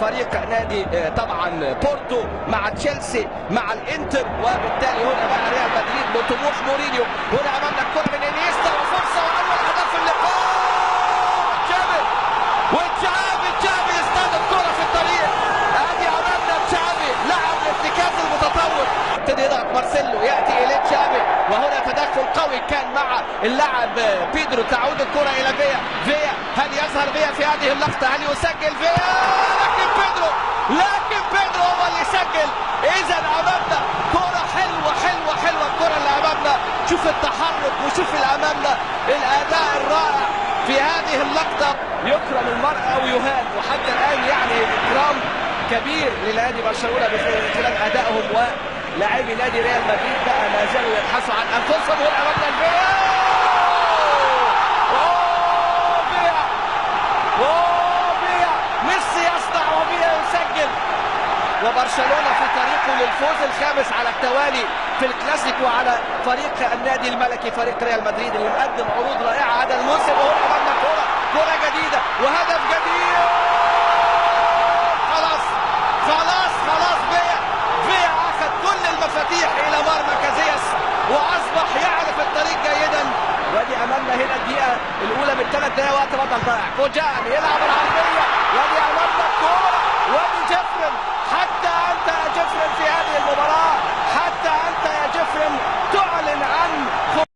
فريق نادي طبعا بورتو مع تشيلسي مع الانتر، وبالتالي هنا بقى ريال مدريد بطموح مورينيو. هنا امامنا الكره من انيستا وفرصه واول هدف في اللقاء. تشافي يصطاد الكره في الطريق. ادي امامنا تشافي لاعب الارتكاز المتطور. ابتدي يضغط مارسيلو، ياتي اليه تشافي وهنا تدخل قوي كان مع اللاعب بيدرو. تعود الكره الى فيا. هل يظهر فيا في هذه اللقطه؟ هل يسجل فيا؟ لكن بيدرو هو اللي يسجل. اذا امامنا كره حلوه الكره اللي امامنا. شوف التحرك وشوف اللي امامنا الاداء الرائع في هذه اللقطه. يكرم المرء او يهان، وحتى الان يعني اكرام كبير لنادي برشلونه خلال ادائهم، ولاعبي نادي ريال مدريد بقى ما زالوا يبحثوا عن انفسهم. هنا امامنا فيا. ميسي يصنع وفيا يسجل، وبرشلونه في طريقه للفوز الخامس على التوالي في الكلاسيكو على فريق النادي الملكي، فريق ريال مدريد اللي مقدم عروض رائعه هذا الموسم. وهنا امامنا كره جديده وهدف جديد. خلاص فيا اخذ كل المفاتيح الى مرمى كازياس واصبح يعرف الطريق جيدا. وادي امامنا هنا الدقيقه الاولى من 3 دقائق وقت بدل ضائع. كوجان يلعب العرضيه، وادي امامنا الكوره، وادي جيفرين. حتى انت يا جيفرين في هذه المباراه، حتى انت يا جيفرين تعلن عن